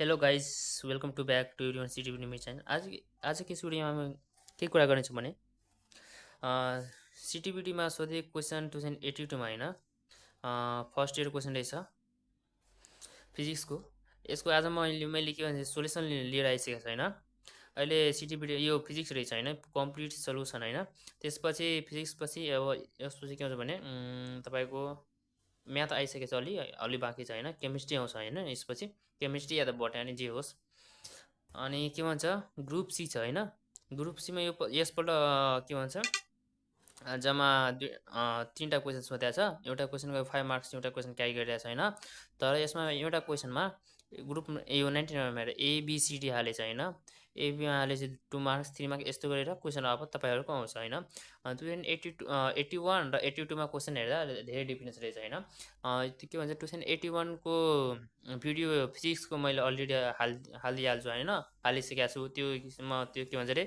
Hello guys, welcome to back to university मेरो channel. आज के भिडियोमा म के कुरा गर्नेछु भने सिटिबिटीमा सोधेको क्वेसन 2082 मा हैन, फर्स्ट इयर क्वेसन रहेछ फिजिक्सको। यसको आज मैले के भन्छ सोल्युसन लिएर आइसकेको छु हैन। अहिले सिटिबिटी यो फिजिक्स रहेछ हैन, कम्प्लिट सोल्युसन हैन। त्यसपछि फिजिक्स पछि अब यसपछि के हुन्छ भने तपाईको म्याथ आइसकेको छ, अलि बाँकी छ हैन। केमिस्ट्री आउँछ हैन, यसपछि केमिस्ट्री या त बोटानी जे होस्। अनि के भन्छ ग्रुप सी छ हैन। ग्रुप सीमा यसपल्ट के भन्छ जम्मा तीनटा क्वेसन सोधेको छ। एउटा क्वेसनको 5 मार्क्स, एउटा क्वेसन क्यारी गरिरहेको छ हैन। तर यसमा एउटा क्वेसनमा ग्रुप यो 99 नम्बर एबिसिडी हालेछ हैन। एबीमा हालेपछि 2 मार्क्स 3 मार्क्स यस्तो गरेर क्वेसन अब तपाईहरुको आउँछ हैन। 2082 81 र 82 मा क्वेसन हेर्दा धेरै डिफरेन्स रहेछ हैन। त्यो के भन्छ 2081 को भिडियो फिजिक्सको मैले अलरेडी हालिदिइहाल्छु हैन, हालिसकेको छु। त्यो के भन्छ रे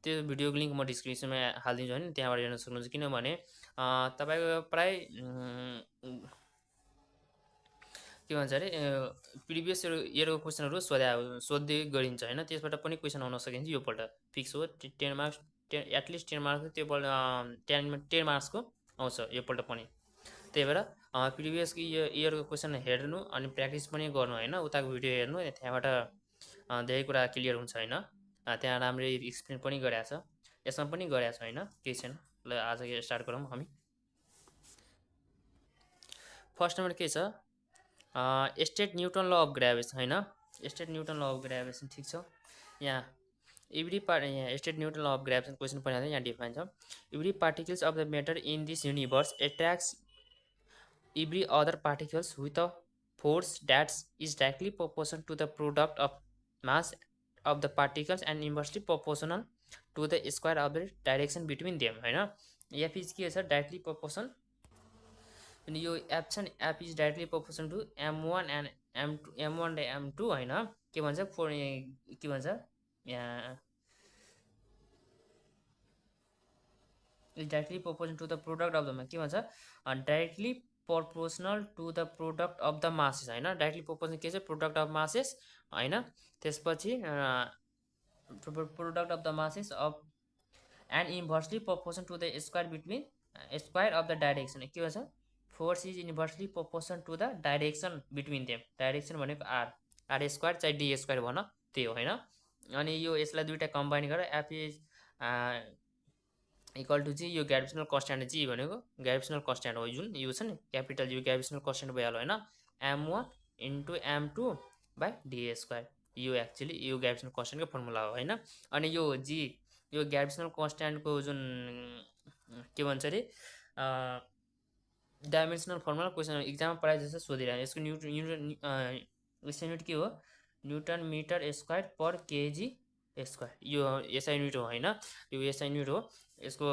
त्यो भिडियोको लिङ्क म डिस्क्रिप्सनमा हालिदिन्छु हैन, त्यहाँबाट हेर्न सक्नुहुन्छ। किनभने तपाईको प्राय के भन्छ अरे प्रिभियस इयरको क्वेसनहरू सोध्दै गरिन्छ हैन। त्यसबाट पनि क्वेसन आउन सकिन्छ। योपल्ट फिक्स हो 10 मार्क्स, एटलिस्ट 10 मार्क्स त्योपल्ट 10 मार्क्सको आउँछ योपल्ट पनि। त्यही भएर प्रिभियस इयरको क्वेसन हेर्नु अनि प्र्याक्टिस पनि गर्नु हैन। उताको भिडियो हेर्नु, त्यहाँबाट धेरै कुरा क्लियर हुन्छ हैन। त्यहाँ राम्ररी एक्सप्लेन पनि गरेको छ, यसमा पनि गरेको छ हैन, केही छैन। ल आज स्टार्ट गरौँ हामी। फर्स्ट नम्बर के छ state Newton law of gravitation हैन। State Newton law of gravitation ठीक छ। यहाँ एभ्री पार्ट यहाँ state Newton law of gravitation question पनि यहाँ डिफाइन छ। Every particles of the matter in this universe attracts every other particles with a force that is directly proportional to the product of mass of the particles and inversely proportional to the square of the direction between them हैन। f is के छ directly proportional, अनि यो f छ नि f is directly proportional to m1 and m1 र m2 हैन। के भन्छ के भन्छ यहाँ is directly proportional to the product of the के भन्छ directly proportional to the product of the masses हैन। डाइरेक्टली प्रोपोर्सनल के छ प्रोडक्ट अफ मासेस हैन। त्यसपछि product of the masses of and inversely proportion to the square between square of the direction. के भन्छ force is inversely proportion to the direction between them. Direction भनेको are square चाहे D square भन, त्यो हैन। अनि यो यसलाई दुईटा कम्बाइन गरेर एफ इज इक्वल टु जी, यो ग्राभिटेसनल कन्स्ट्यान्ट जी भनेको ग्राभिटेसनल कन्स्ट्यान्ट हो, जुन यो छ नि क्यापिटल यो ग्राभिटेसनल कन्स्ट्यान्ट भइहाल्यो हैन। m1 into m2 by D square, यो एक्चुअली यो ग्राभिटेसनल कन्स्ट्यान्टको फर्मुला हो हैन। अनि यो जी यो ग्राभिटेसनल कन्स्ट्यान्टको जुन के भन्छ अरे डाइमेन्सनल फर्मुला क्वेसन इक्जाममा प्रायः जस्तो सोधिरहेको। यसको युनिट के हो न्युटन मिटर स्क्वायर पर केजी स्क्वायर, यो एसआई युनिट हो हैन। यो एसआई युनिट हो। यसको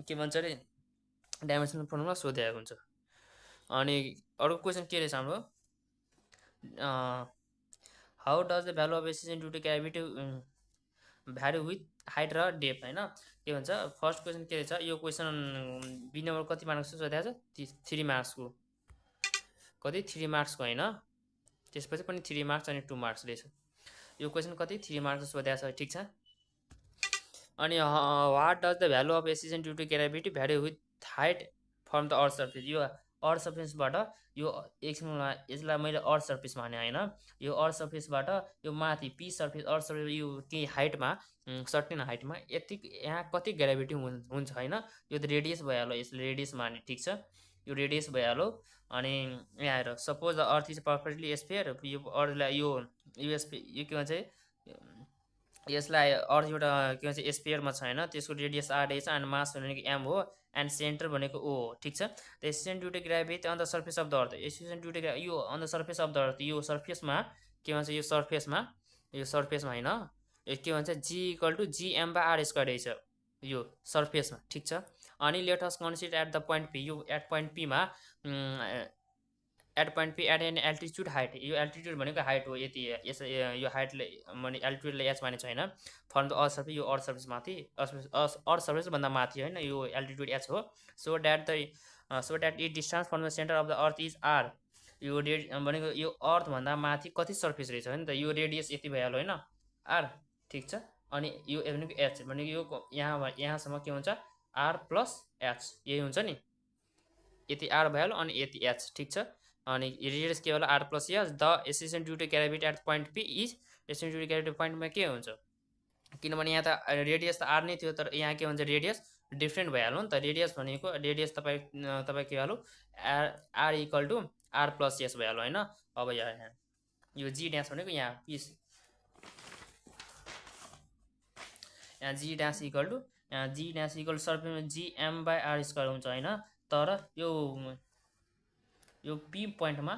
के भन्छ अरे डाइमेन्सनल फर्मुला सोधेको हुन्छ। अनि अर्को क्वेसन के रहेछ हाम्रो how does the value of एसिसन due to gravity vary with height र डेप्थ हैन। के भन्छ फर्स्ट क्वेसन के रहेछ यो क्वेसन बी नम्बर कति मार्क्सको सोधेको छ 3 मार्क्सको, कति 3 मार्क्सको हैन। त्यसपछि पनि 3 मार्क्स अनि 2 मार्क्स रहेछ। यो क्वेसन कति 3 मार्क्सको सोधेको छ, ठीक छ। अनि what does the value of एसिसन due to gravity vary with height from the earth surface. यो अर्थ सर्फेसबाट यो एकछिनमा यसलाई मैले अर्थ सर्फेस भने हैन। यो अर्थ सर्फेसबाट यो माथि पी सर्फेस अर्थ सर्फेस यो केही हाइटमा सर्टेन हाइटमा यति यहाँ कति ग्राभिटी हुन्छ हैन। यो त रेडियस भइहाल्यो, यसले रेडियस माने, ठीक छ। यो रेडियस भइहाल्यो। अनि यहाँ हेर suppose the earth is perfectly sphere, यो अर्थलाई यो यो के भन्छ यसलाई अर्थ एउटा के भन्छ स्फियरमा छ हैन। त्यसको रेडियस आर रहेछ एन्ड मास भनेको m हो एन्ड सेन्टर भनेको o हो, ठीक छ। द एसिसन due to gravity on the surface of the earth, एसिसन ड्यु टु यो on the surface of the earth, यो सर्फेसमा के भन्छ यो सर्फेसमा हैन। यो के भन्छ g equal to gm by R square रहेछ यो सर्फेसमा, ठीक छ। अनि let us consider at the point p, यो एट पोइन्ट p मा at point p at an altitude height, यो एल्टिट्युड भनेको हाइट हो यति, यो हाइटले माने एल्टिट्युडले एच माने छैन। फ्रम द अर्थ सर्फेस, यो अर्थ सर्फेस माथि अर्थ सर्फेस भन्दा माथि हैन, यो एल्टिट्युड एच हो। So that it distance from the centre of the earth is R यो भनेको यो अर्थभन्दा माथि कति सर्फेस रहेछ हो नि त, यो रेडियस यति भइहाल्यो होइन आर, ठिक छ। अनि यो भनेको एच भनेको यो यहाँसम्म के हुन्छ आर प्लस एच, यही हुन्छ नि, यति आर भइहाल्यो अनि यति एच, ठिक छ। अनि रेडियस के होला are plus H, the एसेसन due to gravity at point P is एसेसन due to gravity पोइन्टमा के हुन्छ, किनभने यहाँ त रेडियस त आर नै थियो, तर यहाँ के हुन्छ रेडियस डिफ्रेन्ट भइहाल्यो नि त। रेडियस भनेको रेडियस तपाईँ के भइहाल्यो R equal to R plus S भइहाल्यो होइन। अब यहाँ यो जी ड्यास भनेको यहाँ पिस, यहाँ g dash equal to g dash equal सर्फेसमा जिएम बाई आर स्क्वायर हुन्छ होइन। तर यो पी पोइन्टमा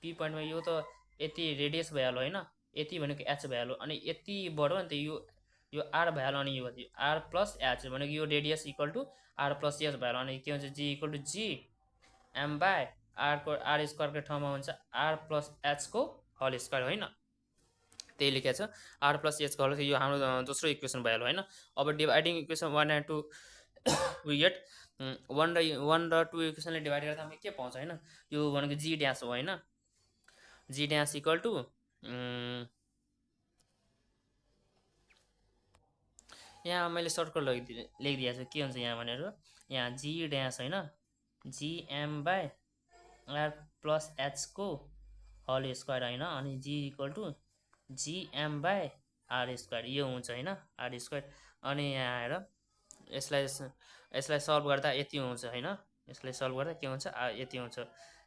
यो त यति रेडियस भइहाल्यो होइन, यति भनेको एच भइहाल्यो, अनि यतिबाट नि त यो आर भइहाल्यो, अनि यो आर प्लस एच भनेको यो radius equal to R plus H भइहाल्यो, अनि के हुन्छ g equal to G M by R स्क्वायरको ठाउँमा हुन्छ आर प्लस एचको होल स्क्वायर होइन, त्यही लेखेको छ आर प्लस एचको होल। यो हाम्रो दोस्रो इक्वेसन भइहाल्यो होइन। अब dividing equation 1 and 2 we get 1 र 2 इक्वेसनले डिभाइड गर्दा हामी के पाउँछ होइन, यो भनेको जी ड्यास हो होइन, जी ड्यास इक्वल टु यहाँ मैले सर्टकट लेखिदिएको छु के हुन्छ यहाँ भनेर, यहाँ जी ड्यास होइन जिएम बाई आर प्लस एचको होल स्क्वायर होइन, अनि g equal to GM by R square यो हुन्छ होइन आर स्क्वायर। अनि यहाँ आएर यसलाई सल्भ गर्दा यति हुन्छ होइन, यसलाई सल्भ गर्दा के हुन्छ यति हुन्छ,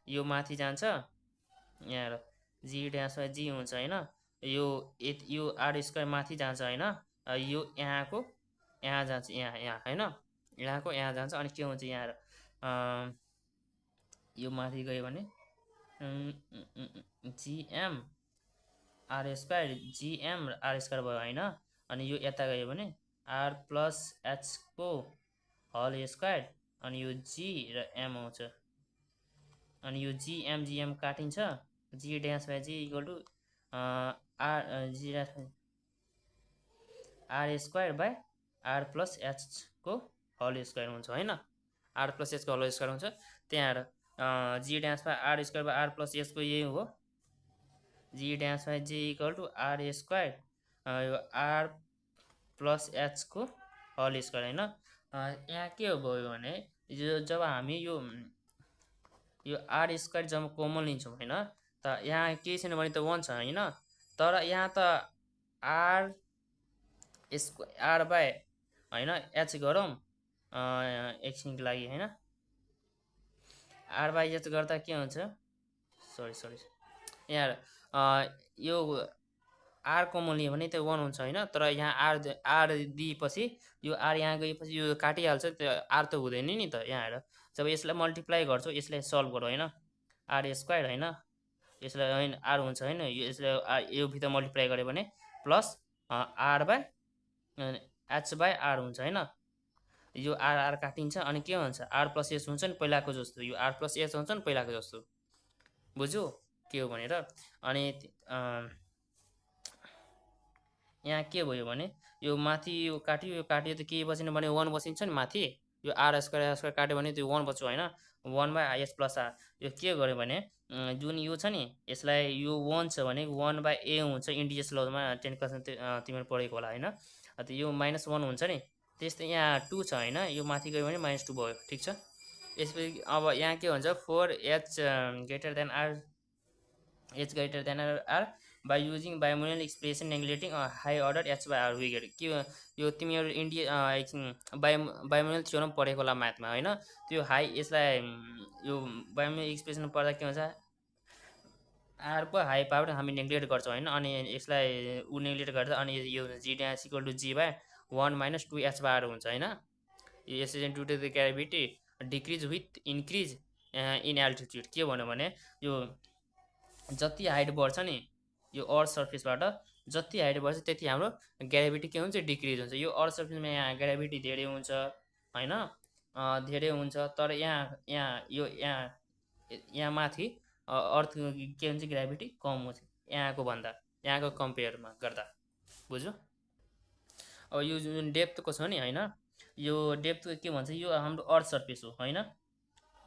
यो माथि जान्छ यहाँ आएर जी ड्यासमा जी हुन्छ होइन, यो आर स्क्वायर माथि जान्छ होइन, यो यहाँको यहाँ जान्छ यहाँ होइन, यहाँको यहाँ जान्छ, अनि के हुन्छ यहाँ आएर यो माथि गयो भने GM R square GM R square भयो होइन, अनि यो यता गयो भने आर प्लस एचको होल स्क्वायर, अनि यो जी र एम आउँछ, अनि यो जिएम काटिन्छ, g dash by g equal to g dash R square by R plus एचको होल स्क्वायर हुन्छ होइन, आर प्लस एचको होल स्क्वायर हुन्छ। त्यहाँ जी ड्यासमा R square by R plus एचको यही हो, जी ड्यासमा g equal to R square यो आर प्लस एचको होल स्क्वायर होइन। यहाँ के भयो भने जब हामी यो आर स्क्वायर जब कमन लिन्छौँ होइन, त यहाँ केही छैन भने त 1 छ होइन, तर यहाँ त आर बाई होइन एच गरौँ एकछिनको लागि होइन, आर बाई एच गर्दा के हुन्छ सरी यहाँ यो आर कमन लियो भने त्यो 1 हुन्छ होइन, तर यहाँ आर दिएपछि यो आर यहाँ गएपछि यो काटिहाल्छ, त्यो आर त हुँदैन नि त। यहाँ आएर जब यसलाई मल्टिप्लाई गर्छौँ यसलाई सल्भ गरौँ होइन, आर स्क्वायर होइन यसलाई होइन आर हुन्छ होइन, यसलाई यो भित्र मल्टिप्लाई गऱ्यो भने plus R by H by R हुन्छ होइन, यो आर काटिन्छ, अनि के हुन्छ आर प्लस एच हुन्छ नि पहिलाको जस्तो, यो आर प्लस एच हुन्छ नि पहिलाको जस्तो, बुझ्यो के हो भनेर। अनि यहाँ के भयो भने यो माथि यो काट्यो त के बसेन भने 1 बसिन्छ नि माथि, यो आर स्क्वायर काट्यो भने त्यो 1 बच्यो होइन, 1 बाई एच प्लस आर। यो के गर्यो भने जुन यो छ नि यसलाई यो 1 छ भने 1 बाई ए हुन्छ, इन्डिजियस लजमा 10% तिमीहरू पढेको होला होइन, यो -1 हुन्छ नि, त्यस्तै यहाँ 2 छ होइन, यो माथि गयो भने -2 भयो, ठिक छ। यसपछि अब यहाँ के हुन्छ 4h greater than R by using binomial expression neglecting a high order h by r we get के यो तिमीहरू बायोमोनियल थ्योरम पढेको होला म्याथमा होइन, त्यो हाई यसलाई यो बायोमोनियल एक्सप्रेसन पढ्दा के हुन्छ आरको हाई पावर हामी नेग्लेक्ट गर्छौँ होइन, अनि यसलाई नेग्लेक्ट गर्दा अनि यो g dash equal to g by 1 - 2h by R हुन्छ होइन। यसरी due to the gravity decrease with increase in altitude के भन्यो भने यो जति हाइट बढ्छ नि यो अर्थ सर्फेसबाट जति हाइट बढ्छ त्यति हाम्रो ग्राभिटी के हुन्छ डिक्रिज हुन्छ। यो अर्थ सर्फेसमा यहाँ ग्राभिटी धेरै हुन्छ होइन, धेरै हुन्छ, तर यहाँ माथि अर्थ के हुन्छ ग्राभिटी कम हुन्छ यहाँको भन्दा, यहाँको कम्पेयरमा गर्दा, बुझ्यो। अब यो जुन डेप्थको छ नि होइन, यो डेप्थ के भन्छ यो हाम्रो अर्थ सर्फेस हो होइन,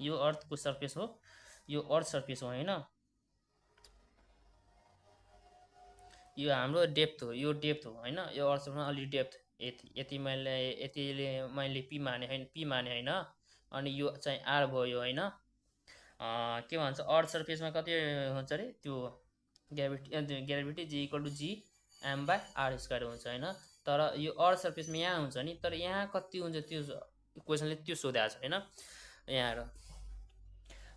यो अर्थको सर्फेस हो, यो अर्थ सर्फेस हो होइन, यो हाम्रो डेप्थ हो, यो डेप्थ हो होइन, यो अर्थमा अलि डेप्थ यति यति यतिले मैले पी माने होइन, पी माने होइन। अनि यो चाहिँ आर भयो होइन। के भन्छ अर्थ सर्फेसमा कति हुन्छ अरे त्यो gravity G equal to G M by R square हुन्छ होइन। तर यो अर्थ सर्फेसमा यहाँ हुन्छ नि, तर यहाँ कति हुन्छ त्यो क्वेसनले त्यो सोधेको छ होइन। यहाँ हेर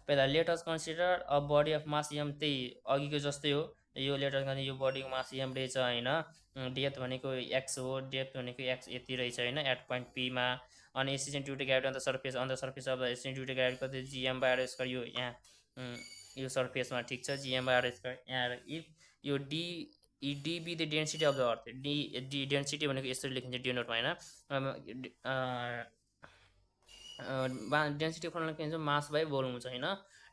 पहिला let's consider a body of mass M, त्यही अघिको जस्तै हो। यो लेटर यो बडीको मास एम रहेछ होइन। डेप्थ भनेको एक्स हो, डेप्थ भनेको एक्स यति रहेछ होइन एट पोइन्ट पीमा। अनि एसिजन due to gravity on the surface of the एसिजन ड्यु टु ग्राभिटी कति जिएम बाई आर स्क्वायर, यो यहाँ यो सर्फेसमा ठिक छ जिएम बाई आर स्क्वायर। यहाँ इफ यो D D be the density of the earth, D density भनेको यसरी लेखिन्छ डिनोटमा होइन। डेन्सिटी फर्मुला के हुन्छ मास बाई भोल्युम हुन्छ होइन।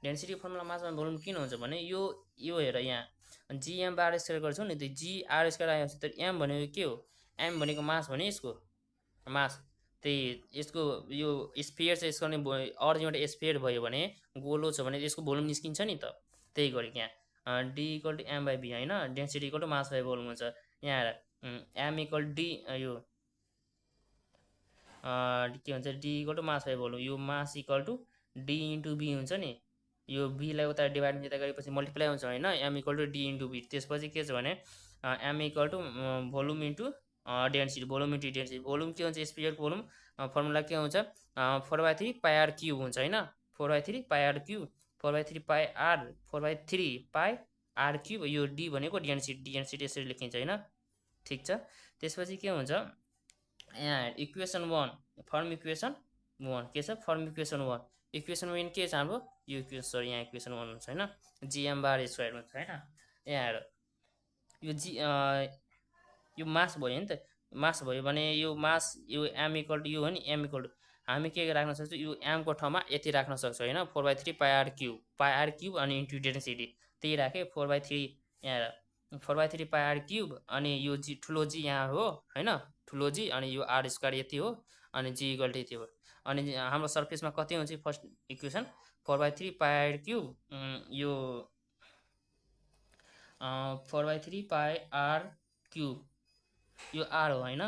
Density formula mass by volume किन हुन्छ भने यो हेर यहाँ जिएम बाई आर स्क्वायर गर्छौ नि, त्यो जी आर स्क्वायर आएपछि त एम भनेको के हो, एम भनेको मास भने यसको मास, त्यही यसको यो स्फियर चाहिँ यसको अर्थ एउटा स्फियर भयो भने गोलो छ भने यसको भोल्युम निस्किन्छ नि त। त्यही गरेको यहाँ D equal to M by V होइन, density equal to mass by volume हुन्छ। यहाँ हेर एम इक्वल डी यो के भन्छ D equal to mass by volume, यो mass equal to D into V हुन्छ नि। यो बीलाई उता डिभाइड यता गरेपछि मल्टिप्लाई हुन्छ होइन, M equal to D into B. त्यसपछि के छ भने M equal to volume into density, volume into density. Volume के हुन्छ स्पियर भोल्युम, फर्मुला के हुन्छ 4/3 पाई आर क्युब हुन्छ होइन, 4/3 pi R cube, 4/3 pi R 4/3 pi R cube. यो डी भनेको डेन्सिटी, डेन्सिटी यसरी लेखिन्छ होइन ठिक छ। त्यसपछि के हुन्छ यहाँ इक्वेसन 1 फर्म इक्वेसन 1 के छ फर्म इक्वेसन 1, इक्वेसन 1 के छ हाम्रो यो इक्वेसन, सरी यहाँ इक्वेसन 1 हुन्छ होइन, जिएम बार स्क्वायर हुन्छ होइन। यहाँ हेर यो मास भयो नि त, मास भयो भने यो मास यो एम इक्वल टु यो हो नि, एम इक्वल टु हामी के राख्न सक्छौँ यो एमको ठाउँमा यति राख्न सक्छौँ होइन 4/3 पाई आर क्युब अनि इन्टु डेन्सिटी, त्यही राखेँ 4/3। यहाँ 4/3 पाई आर क्युब अनि यो जी ठुलो जी यहाँ हो होइन, ठुलो जी अनि यो आर स्क्वायर यति हो अनि जी इक्वल टु यति हो। अनि हाम्रो सर्फेसमा कति हुन्छ first equation 4/3 pi R cube यो 4/3 पाई आर क्युब यो आर हो होइन।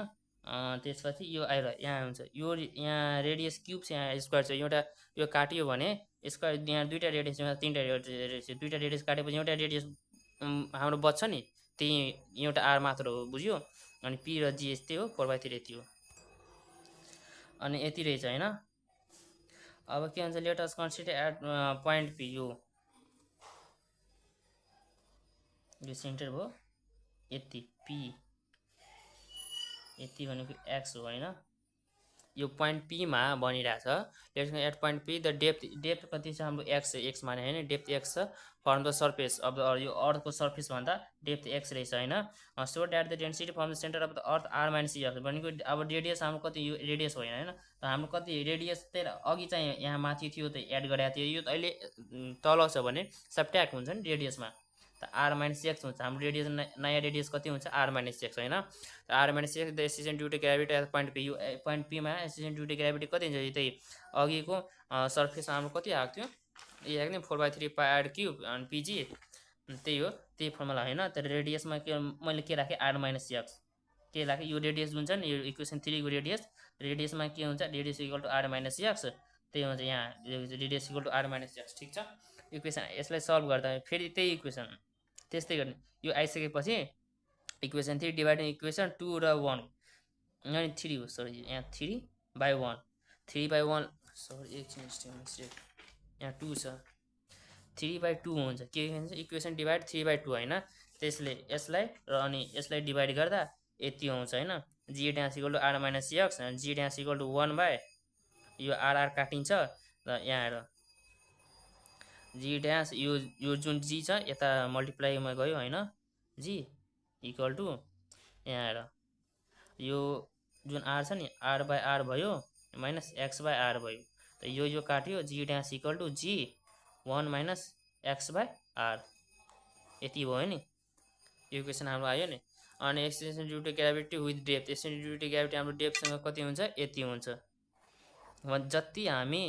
त्यसपछि यो आएर यहाँ हुन्छ यो यहाँ रेडियस क्युब छ यहाँ स्क्वायर छ, एउटा यो काट्यो भने स्क्वायर यहाँ दुईवटा रेडियस तिनवटा रेडियस, दुईवटा रेडियस काटेपछि एउटा रेडियस हाम्रो बच्छ नि, त्यही एउटा आर मात्र हो बुझ्यो। अनि पी र जी यस्तै हो 4/3 यति हो अनि यति रहेछ होइन। अब के भन्छ let us consider at point P, यो सेन्टर भयो यति पी यति भनेको एक्स हो होइन, यो पोइन्ट पीमा बनिरहेछ। Let's at point P the depth कति छ हाम्रो एक्स माने होइन, डेप्थ एक्स छ from the surface of the यो अर्थको सर्फेस भन्दा डेप्थ एक्स रहेछ होइन। So that the density from the centre of the earth R minus X भनेको अब रेडियस हाम्रो कति यो रेडियस होइन होइन, हाम्रो कति रेडियस त्यही अघि चाहिँ यहाँ माथि थियो त एड गरेको थियो, यो अहिले तल छ भने सब्ट्याक्ट हुन्छ नि रेडियसमा त आर माइनस एक्स हुन्छ। हाम्रो रेडियस नयाँ रेडियस कति हुन्छ आर माइनस एक्स होइन, आर माइनस एक्स द एसिजन due to gravity at point P, यो पोइन्ट पीमा एसिजन ड्यु टु ग्राभिटी कति हुन्छ त्यही अघिको सर्फेसमा हाम्रो कति आएको थियो यो आएको नि 4/3 पाई आर क्युब अनि पिजी, त्यही हो त्यही फर्मुला होइन। तर रेडियसमा के मैले के राखेँ आर माइनस एक्स के राखेँ, यो रेडियस जुन छ नि यो इक्वेसन 3 को रेडियसमा के हुन्छ radius equal to R minus X, त्यही हुन्छ यहाँ radius equal to R minus X ठिक छ। इक्वेसन यसलाई सल्भ गर्दा फेरि त्यही इक्वेसन त्यस्तै गर्ने, यो आइसकेपछि इक्वेसन 3 डिभाइडिङ इक्वेसन 2 र 1 अनि 3 हो, सरी यहाँ 3/1 3/1 सरी एकछिन यहाँ 2 छ 3/2 हुन्छ, के भन्छ इक्वेसन डिभाइड 3/2 होइन। त्यसले यसलाई र अनि यसलाई डिभाइड गर्दा यति आउँछ होइन, g dash equal to R minus X, g dash equal to 1 by यो आर काटिन्छ र यहाँ हेर जी ड्यास यो जुन जी छ यता मल्टिप्लाईमा गयो होइन, जी इक्वल टु यहाँ हेर यो जुन आर छ नि आर बाई आर भयो माइनस एक्स बाई आर भयो, त यो काट्यो g dash equal to g 1 minus X by R यति भयो नि, यो इक्वेसन हाम्रो आयो नि। अनि extension due to gravity with depth, extension due to gravity हाम्रो डेप्थसँग कति हुन्छ यति हुन्छ। जति हामी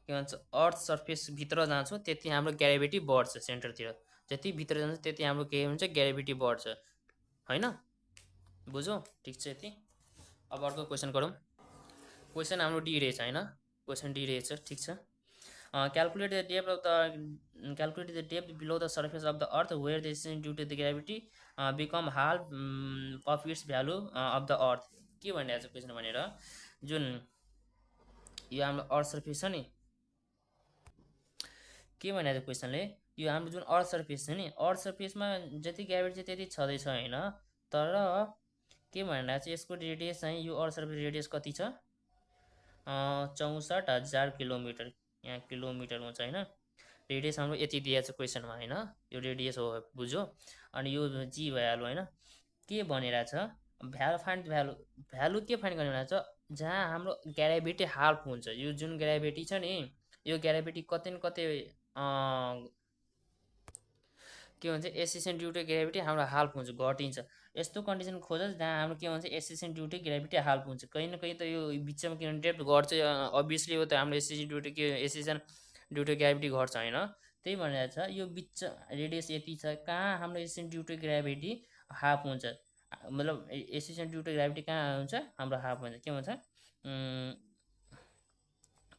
के भन्छ अर्थ सर्फेसभित्र जान्छौँ त्यति हाम्रो ग्राभिटी बढ्छ सेन्टरतिर, जति भित्र जान्छ त्यति हाम्रो के हुन्छ ग्रेभिटी बढ्छ हैन बुझ्यौ ठीक छ यति अब अर्को क्वेसन गरौँ क्वेसन हाम्रो डी रहेछ हैन क्वेसन डी रहेछ ठीक छ calculate the depth below the surface of the earth where the distance due to the gravity become half of its value of the earth के भनिरहेको छ क्वेसन भनेर जुन यो हाम्रो अर्थ सर्फेस छ नि के भनिरहेको छ क्वेसनले यो हाम्रो जुन अर्थ सर्फेस छ नि अर्थ सर्फेसमा जति ग्रेभिटी छ त्यति छँदैछ हैन तर के भनिरहेको छ यसको रेडियस चाहिँ यो अर्थ सर्फेस रेडियस कति छ 64,000 किलोमिटर यहाँ किलोमिटर हुन्छ हैन रेडियस हाम्रो यति दिएको छ क्वेसनमा हैन यो रेडियस हो बुझ्यो अनि यो जी भइहाल्यो हैन के भनिरहेको छ भ्यालु फाइन्ड भ्यालु के फाइन्ड गर्ने भनेको छ जहाँ हाम्रो ग्रेभिटी हाल्फ हुन्छ यो जुन ग्रेभिटी छ नि यो ग्रेभिटी कतै न कतै के भन्छ एसिस्टेन्ट ड्यु टु ग्रेभिटी हाम्रो हाल्फ हुन्छ घटिन्छ यस्तो कन्डिसन खोज जहाँ हाम्रो के भन्छ एसिस्टेन्ट ड्यु टु ग्रेभिटी हाल्फ हुन्छ कहीँ न कहीँ त यो बिचमा के भन्छ डेप्थ घट्छ अभियसली हो त हाम्रो एसिस्टेन्ट ड्यु टु के एसिस्टेन्ट ड्यु टु ग्रेभिटी घट्छ हैन त्यही भनिरहेको छ यो बिच रेडियस यति छ कहाँ हाम्रो assistant due to gravity half हुन्छ मतलब एसिस्टेन्ट ड्यु टु ग्रेभिटी कहाँ हुन्छ हाम्रो हाफ हुन्छ के भन्छ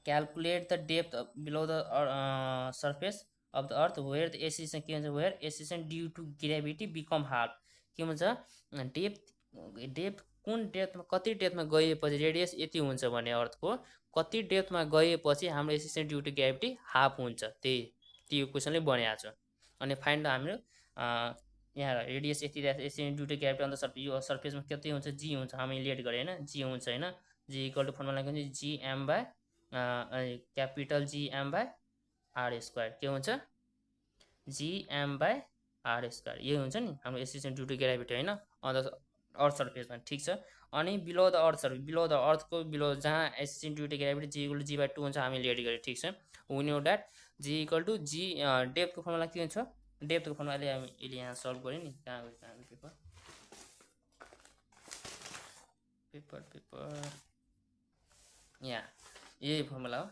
calculate the depth below the surface of the earth where the assistance के भन्छ where assistance due to gravity become half के भन्छ डेप्थ कुन डेप्थमा कति डेप्थमा गएपछि रेडियस यति हुन्छ भने अर्थको कति डेप्थमा गएपछि हाम्रो assistant due to gravity half हुन्छ त्यो क्वेसनले बनाएको छ अनि फाइन्ड हाम्रो यहाँ रेडियस यति एसिस्टेन्ट due to gravity on the surface यो सर्फेसमा कति हुन्छ जी हुन्छ हामी लेट गरे हैन जी हुन्छ हैन जी इक्वल टु फर्मुला के हुन्छ g M by capital G M by R square के हुन्छ g M by R square यो हुन्छ नि हाम्रो एसिस्टेन्ट ड्यु टु ग्रेभिटी हैन अन द अर्थ सर्फेसमा ठीक छ अनि below the earth surface below the अर्थको बिलो जहाँ assistant due to gravity g equal to g by 2 हुन्छ हामी लेट गरे ठीक छ we know that g equal to g डेप्थको फर्मुला के हुन्छ डेप्थको फर्मुला अहिले यहाँ सल्भ गरे नि कहाँ गयो पेपर यहाँ यही फर्मुला हो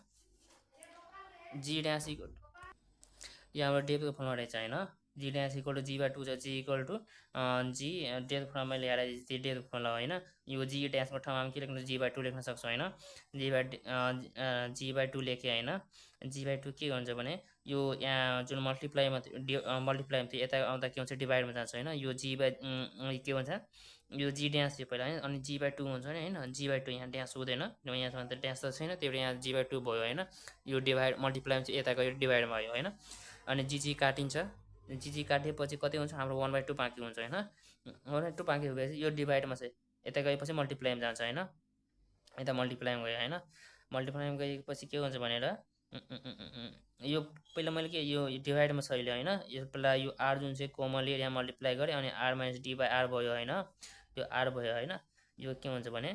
जी डैश इक्वल यहाँ हाम्रो डेप्थको फर्मुला रहेछ हैन g dash equal to g by 2 छ g equal to g depth formula ल्याएर जी डेप्थ फर्मुला हैन यो जी डैशको ठाउँमा हामी के लेख्न जी बाई 2 लेख्न सक्छौँ हैन जी बाई 2 लेखे हैन जी बाई 2 के हुन्छ भने यो यहाँ जुन मल्टिप्लाईमा थियो यता आउँदा के हुन्छ डिभाइडमा जान्छ हैन यो जी बाई के भन्छ यो जी ड्यास थियो पहिला हैन अनि जी बाई 2 हुन्छ नि हैन जी बाई 2 यहाँ ड्यास हुँदैन यहाँ त ड्यास त छैन त्यही भएर यहाँ जी बाई 2 भयो हैन यो डिभाइड मल्टिप्लाई चाहिँ यता गयो डिभाइड भयो हैन अनि जी काटिन्छ जी काटेपछि कति हुन्छ हाम्रो 1/2 बाँकी हुन्छ हैन 1/2 बाँकी भएपछि यो डिभाइडमा चाहिँ यता गएपछि मल्टिप्लाईमा जान्छ हैन यता मल्टिप्लाईमा गयो हैन मल्टिप्लाईमा गएपछि के हुन्छ भनेर यो पहिला मैले के यो डिभाइडमा छ अहिले हैन यो पहिला यो आर जुन चाहिँ कमन लिएर यहाँ मल्टिप्लाई गरे अनि R minus D by R भयो हैन यो आर भयो हैन यो के हुन्छ भने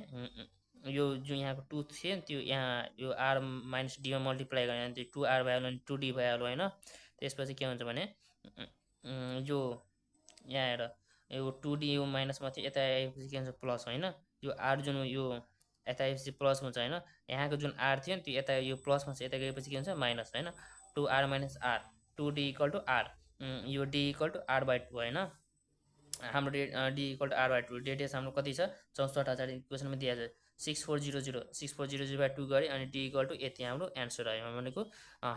यो जुन यहाँको 2 थियो त्यो यहाँ यो आर माइनस डी मा मल्टिप्लाई गरे अनि त्यो 2r भइहाल्यो अनि 2d भइहाल्यो हैन त्यसपछि के हुन्छ भने यो यहाँ हेर यो 2d यो माइनसमा थियो यता आएपछि के हुन्छ प्लस हैन यो आर जुन यो यता आएपछि प्लस हुन्छ हैन यहाँको जुन आर थियो नि त्यो यता यो प्लसमा छ यता गएपछि के हुन्छ माइनस हैन 2r minus r 2d equal to r यो d इक्वल टु r/2 हैन हाम्रो d equal to r/2 radius हाम्रो कति छ 64,000 इक्वेसनमा दिएको छ 6400 2 गरे अनि d इक्वल टु यति हाम्रो एन्सर आयो भनेको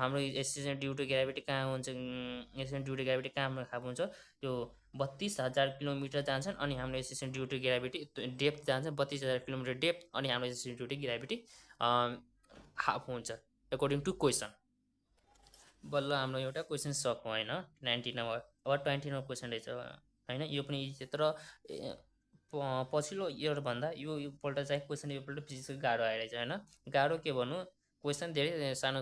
हाम्रो एसिस्टेन्ट ड्यु टु ग्रेभिटी कहाँ हुन्छ एसिस्टेन्ट ड्यु टु ग्रेभिटी कहाँ खाप हुन्छ त्यो 32,000 किलोमिटर जान्छन् अनि हाम्रो assistant due to gravity depth जान्छ 32,000 किलोमिटर डेप्थ अनि हाम्रो assistant due to gravity half हुन्छ अकॉर्डिङ टु क्वेसन बल्ल हाम्रो एउटा क्वेसन सक्यो हैन 19 नम्बर अब 20 नम्बर क्वेसन रहेछ हैन यो पनि तर पछिल्लो इयर भन्दा यो पल्ट चाहिँ क्वेसन यो पल्ट फिजिक्सको गाह्रो आइरहेछ हैन गाह्रो के भन्नु क्वेसन धेरै सानो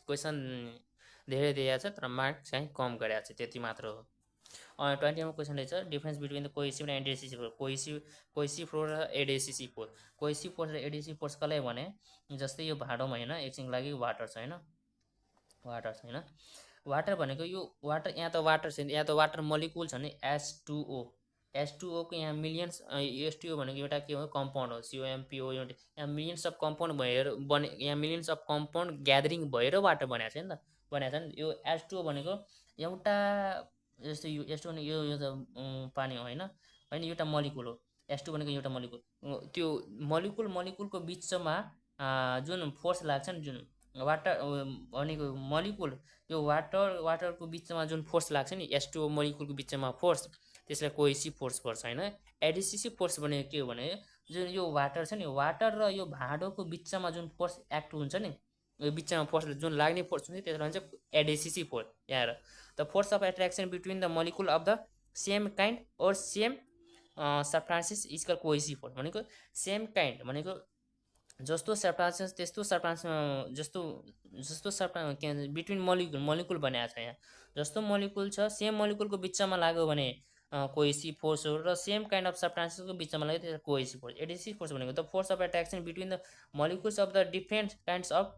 क्वेसन धेरै दिएको छ तर मार्क चाहिँ कम गरेको छ त्यति मात्र हो 20 नम्बर क्वेसन रहेछ difference between the cohesive and adhesive cohesive force र एडेसिभ फोर्स कोहेसिभ फोर्स र एडेसिभ फोर्स कसलाई भने जस्तै यो भाँडोमा हैन एकछिन लागि वाटर छ हैन वाटर भनेको यो वाटर यहाँ त वाटर छ यहाँ त वाटर मोलिकुल छ नि H2O H2O को यहाँ मिलियन्स H2O भनेको एउटा के हो कम्पाउन्ड हो COMPO यहाँ मिलियन्स अफ कम्पाउन्ड भएर बने यहाँ मिलियन्स अफ कम्पाउन्ड ग्यादरिङ भएर वाटर बनाएको छ नि त बनाएको छ नि यो H2O भनेको एउटा जस्तै यो H2O भनेको यो त पानी हो होइन एउटा मलिकुल हो H2 भनेको एउटा मलिकुल त्यो मलिकुलको बिचमा जुन फोर्स लाग्छ नि जुन वाटर भनेको मलिकुल यो वाटरको बिचमा जुन फोर्स लाग्छ नि H2O मलिकुलको बिचमा फोर्स त्यसलाई कोहेसिभ फोर्स भन्छ होइन एडिसिसिभ फोर्स भनेको के हो भने जुन यो वाटर छ नि वाटर र यो भाँडोको बिचमा जुन फोर्स एक्ट हुन्छ नि यो बिचमा फोर्स जुन लाग्ने फोर्स हुन्छ त्यसलाई भन्छ एडिसिसिभ फोर्स यहाँ the force of attraction between the molecule of the same kind or same substances is called cohesive force भनेको सेम काइन्ड भनेको जस्तो सबस्टान्सेस त्यस्तो सबस्टान्स जस्तो जस्तो के भन्छ बिट्विन मलिकुल बनाएको छ यहाँ जस्तो मलिकुल छ सेम मलिकुलको बिचमा लाग्यो भने कोहेसिभ फोर्स हो र सेम काइन्ड अफ सबस्टान्सेसको बिचमा लाग्यो त्यो कोहेसिभ फोर्स एडिसिभ फोर्स भनेको the force of attraction between the molecules of the different kinds of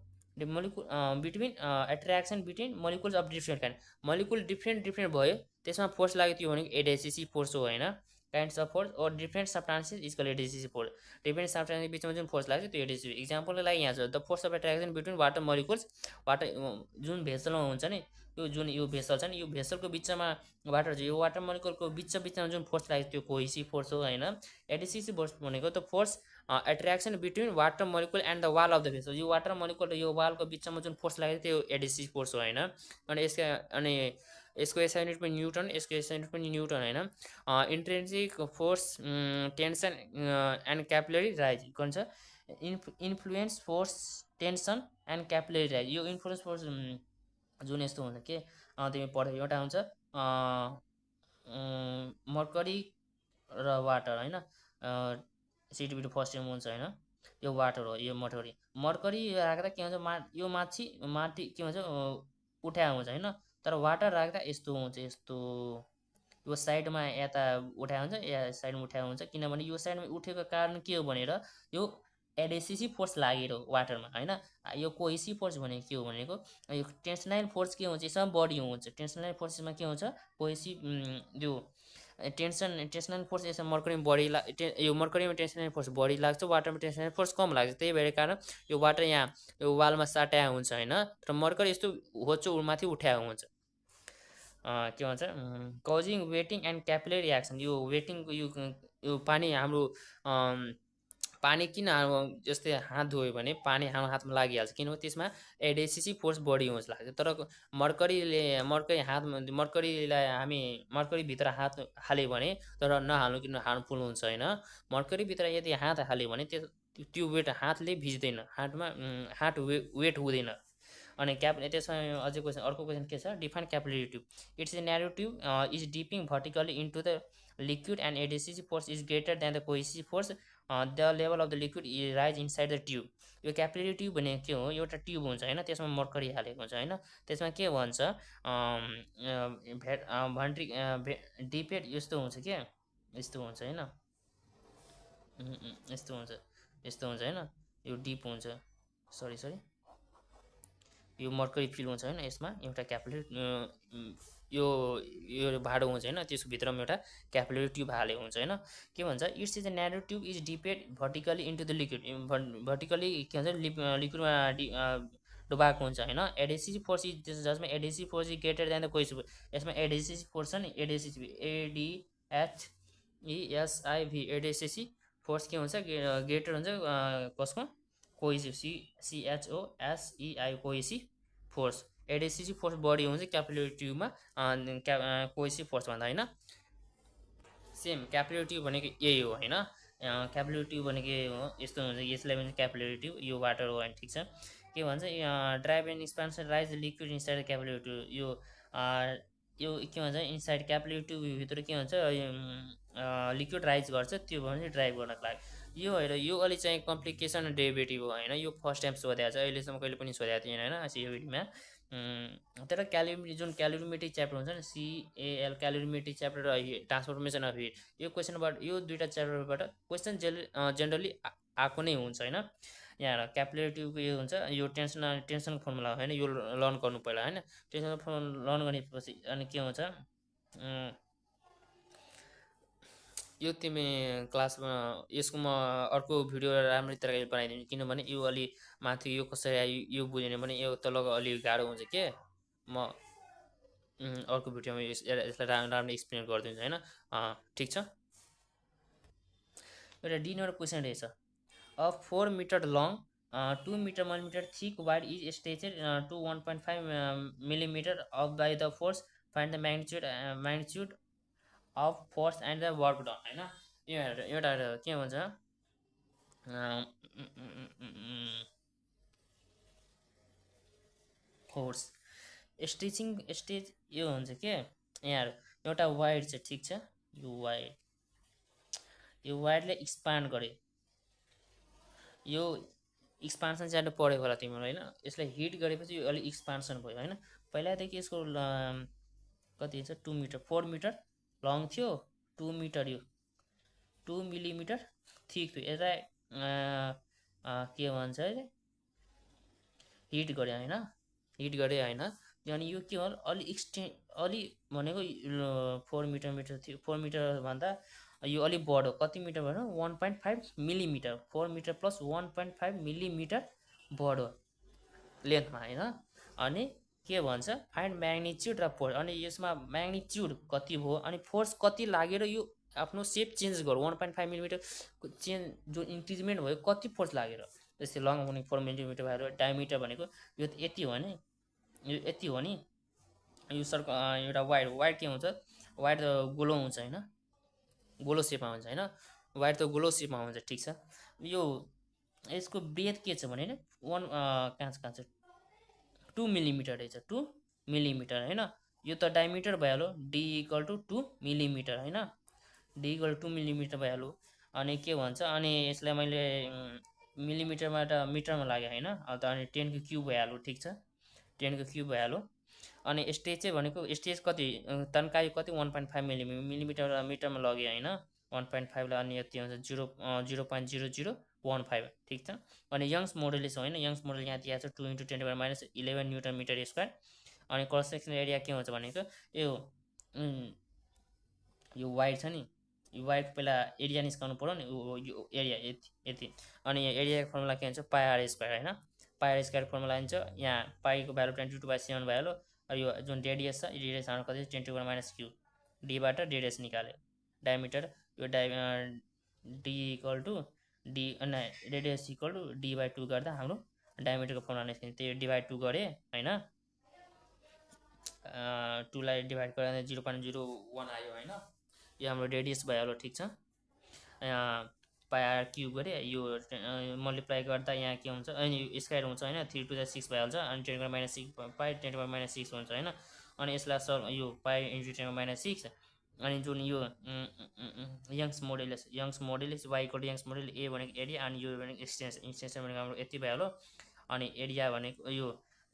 molecule between attraction between molecules of different kind molecule different भयो त्यसमा force लाग्यो त्यो भनेको एडिसिसिभ फोर्स हो होइन kinds of force or different substances is called adhesive force different substances बिचमा जुन force लाग्छ त्यो एडिसिभ इक्जाम्पलको लागि यहाँ छ the force of attraction between water molecules water जुन भेसलमा हुन्छ नि यो भेसल छ नि यो भेसलको बिचमा वाटर छ यो वाटर मलिकुलको बिचमा जुन फोर्स लाग्छ त्यो कोहेसिभ फोर्स हो होइन एडिसिसिभ फोर्स भनेको त force attraction between water molecule and the wall of the vessel यो वाटर मलिकुल र यो वालको बिचमा जुन फोर्स लाग्छ त्यो एडिसिसिभ फोर्स हो होइन अनि यसको एसआई युनिट पनि न्युटन यसको एसआई युनिट पनि न्युटन होइन intrinsic force tension and capillary rise भन्छ influence force tension and capillary rise यो इन्फ्लुएन्स फोर्स जुन यस्तो हुन्छ के तिमी पढ्यो एउटा हुन्छ मर्करी र वाटर होइन सिटिबिटी फर्स्ट इयरमा हुन्छ होइन यो वाटर हो यो मर्करी राख्दा के हुन्छ यो माथि के भन्छ उठाएको हुन्छ होइन तर वाटर राख्दा यस्तो हुन्छ यस्तो यो साइडमा यता उठाएको हुन्छ या साइडमा उठाएको हुन्छ किनभने यो साइडमा उठेको कारण के हो भनेर यो एडिसिसिभ फोर्स लागेर वाटरमा होइन यो कोहेसिभ फोर्स भनेको के हो भनेको यो टेन्सनाइल फोर्स के हुन्छ यसमा बढी हुन्छ टेन्सनाइल फोर्समा के हुन्छ कोहेसिभ यो टेन्सनल फोर्स यसमा मर्करीमा बढी यो मर्करीमा टेन्सनल फोर्स बढी लाग्छ वाटरमा टेन्सनल फोर्स कम लाग्छ त्यही भएर कारण यो वाटर यहाँ यो वालमा साट्याएको हुन्छ होइन तर मर्करी यस्तो होचो माथि उठाएको हुन्छ के भन्छ causing waiting and capillary reaction यो वेटिङको यो पानी हाम्रो पानी किन जस्तै हात धोयो भने पानी हाम्रो हातमा लागिहाल्छ किनभने त्यसमा एडिसिसिभ फोर्स बढी हुन्छ लाग्छ तर मर्करीलाई हामी मर्करीभित्र हात हाल्यो भने तर नहाल्नु किन हार्मफुल हुन्छ होइन मर्करीभित्र यदि हात हाल्यो भने त्यो वेट हातले भिज्दैन हात वेट हुँदैन अनि त्यसमा अझै क्वेसन अर्को क्वेसन के छ define capillary tube it's a narrow tube is dipping vertically into the liquid and adhesive force is greater than the cohesive force the level of the liquid rise inside the tube यो capillary tube भनेको के हो एउटा tube हुन्छ होइन त्यसमा mercury हालेको हुन्छ होइन त्यसमा के भन्छ डिपेड यस्तो हुन्छ क्या यस्तो हुन्छ होइन यस्तो हुन्छ होइन यो डिप हुन्छ सरी यो मर्करी फिल हुन्छ होइन यसमा एउटा क्यापिलरी यो भाँडो हुन्छ होइन त्यसको भित्रमा एउटा क्यापिलरी ट्युब हालेको हुन्छ होइन के भन्छ it's is a narrow tube is depend vertically into the liquid vertically के भन्छ लिक्विडमा डुबाएको हुन्छ होइन एडिसिसिभ फोर्स इज जसमा adhesive force is greater than the cohesive यसमा एडिसिसिभ फोर्स छ नि एडिसिसिभ ADHESIV एडिसिसिभ फोर्स के हुन्छ ग्रेटर हुन्छ कसको cohesive CHOSEI cohesive force adhesive force बढी हुन्छ क्यापिलरी ट्युबमा कोहेसिभ फोर्स भन्दा होइन सेम क्यापिलरी ट्युब भनेको यही हो होइन क्यापिलरी ट्युब भनेको यही हो यस्तो हुन्छ यसलाई पनि क्यापिलरी ट्युब यो वाटर हो होइन ठिक छ के भन्छ drive and expansion rise liquid inside capillary tube यो के भन्छ इनसाइड क्यापिलरी ट्युबभित्र के भन्छ लिक्विड राइज गर्छ त्यो भने ड्राइभ गर्नको लागि यो होइन यो अलि चाहिँ कम्प्लिकेसन डेरिभेटिभ हो होइन यो फर्स्ट टाइम सोधेको छ अहिलेसम्म कहिले पनि सोधेको थिएन होइन सिओडीमा तर क्यालोरीमेट्रिक च्याप्टर हुन्छ नि CAL क्यालोरीमेट्रिक च्याप्टर र ट्रान्सफर्मेसन अफ हिट यो क्वेसनबाट यो दुईवटा च्याप्टरबाट क्वेसन जेनरली आएको नै हुन्छ होइन यहाँ क्यापिलरी ट्युबको यो हुन्छ यो टेन्सनको फर्मुला होइन यो लर्न गर्नु पहिला होइन टेन्सनको फर्मुला लर्न गरेपछि अनि के हुन्छ यो तिमी क्लासमा यसको म अर्को भिडियो राम्ररी तरिकाले बनाइदिन्छु, किनभने यो अलि माथि यो कसरी आयो यो बुझ्यो भने यो तल अलि गाह्रो हुन्छ के। म अर्को भिडियोमा यसलाई राम्ररी एक्सप्लेन गरिदिन्छु होइन। ठिक छ। एउटा डी नम्बर क्वेसन रहेछ, a 4 metre long 2 metre 1 metre thick wide is stretched to 1.5 millimetre of by the force, find the magnitude of force and the work done होइन। यो एउटा के भन्छ फोर्स स्टेज यो हुन्छ के यहाँ एउटा वाइड छ, ठिक छ। यो वाइडले एक्सपान्ड गरे, यो एक्सपान्सन चाहिँ पढेको होला तिमीहरू होइन। यसलाई हिट गरेपछि यो अलिक एक्सपान्सन भयो होइन। पहिलादेखि यसको कति छ 2 मिटर 4 मिटर लङ थियो, 2 मिटर यो 2 मिलिमिटर थिक थियो। यसलाई के भन्छ अरे हिट गरे होइन, हिट गरे होइन। अनि यो के हो अलि अलि भनेको 4 मिटर थियो, 4 मिटरभन्दा यो अलिक बढो, कति मिटर भनौँ 1.5 मिलिमिटर, 4 मिटर प्लस 1.5 मिलिमिटर बढो लेन्थमा होइन। अनि के भन्छ फाइन्ड म्याग्निट्युड र फोर्स, अनि यसमा म्याग्निट्युड कति भयो अनि फोर्स कति लागेर यो आफ्नो सेप चेन्ज गर्यो। 1.5 मिलिमिटर चेन्ज जो इन्क्रिजमेन्ट भयो कति फोर्स लागेर, जस्तै लङ भनेको 4 मिलिमिटर भयो, डायमिटर भनेको यो यति हो नि, यो यति हो नि। यो एउटा वाइड के हुन्छ, वाइड त गोलो हुन्छ होइन, गोलो सेपमा हुन्छ होइन, वाइड त गोलो सेपमा हुन्छ, ठिक छ। यो यसको ब्रेथ के छ भने कहाँ छ 2 मिलिमिटर रहेछ, 2 मिलिमिटर होइन। यो त डायमिटर भइहाल्यो, डी इक्वल टु 2 मिलिमिटर होइन, डी इक्वल 2 मिलिमिटर भइहाल्यो। अनि के भन्छ, अनि यसलाई मैले मिलिमिटरबाट मिटरमा लाग्यो होइन, अन्त अनि 10 को क्युब भइहाल्यो, ठिक छ, 10 को क्युब भइहाल्यो। अनि स्टेज चाहिँ भनेको स्टेज कति तन्कायो कति 1.5 मिलिमिटर मिटरमा लग्यो होइन, 1.5 लाई अनि यति हुन्छ 0.0015, ठिक छ। अनि यङ्स मोडुलस होइन, यङ्स मोडुल यहाँ दिएको छ 2 × 10⁻11 न्युटन मिटर स्क्वायर। अनि क्रस सेक्सन एरिया के हुन्छ भनेको यो वाइड छ नि, यो वाइड पहिला एरिया निस्काउनु पऱ्यो नि, यो एरिया यति। अनि एरियाको फर्मुला के हुन्छ पाई आर स्क्वायर होइन, पाई आर स्क्वायर फर्मुला हुन्छ यहाँ पाईको भ्यालु 22/7 भइहाल्यो। यो जुन रेडियस छ रेडियस हाम्रो कति 10⁻³ डीबाट रेडियस निकाल्यो। डायमिटर यो डी इक्वल टु डी अनि रेडियस इक्वल टु डी/2 गर्दा हाम्रो डायमिटरको फर्मुला निस्किन्छ, त्यो डिभाइड 2 गरे होइन, 2 लाई डिभाइड गरेर 0.01 आयो होइन। यो हाम्रो रेडियस भइहाल्यो, ठिक छ। पाई आर क्युब गरे यो मल्टिप्लाई गर्दा यहाँ के हुन्छ अनि स्क्वायर हुन्छ होइन, 3 × 6 भइहाल्छ। अनि 10⁻6 पाई 10⁻6 हुन्छ होइन। अनि यसलाई यो पाई × 10⁻6 अनि जुन यो Young's modulus Y equal to Young's modulus A भनेको एरिया अनि यो भनेको एक्सटेन्सन भनेको हाम्रो यति भइहाल्यो। अनि एरिया भनेको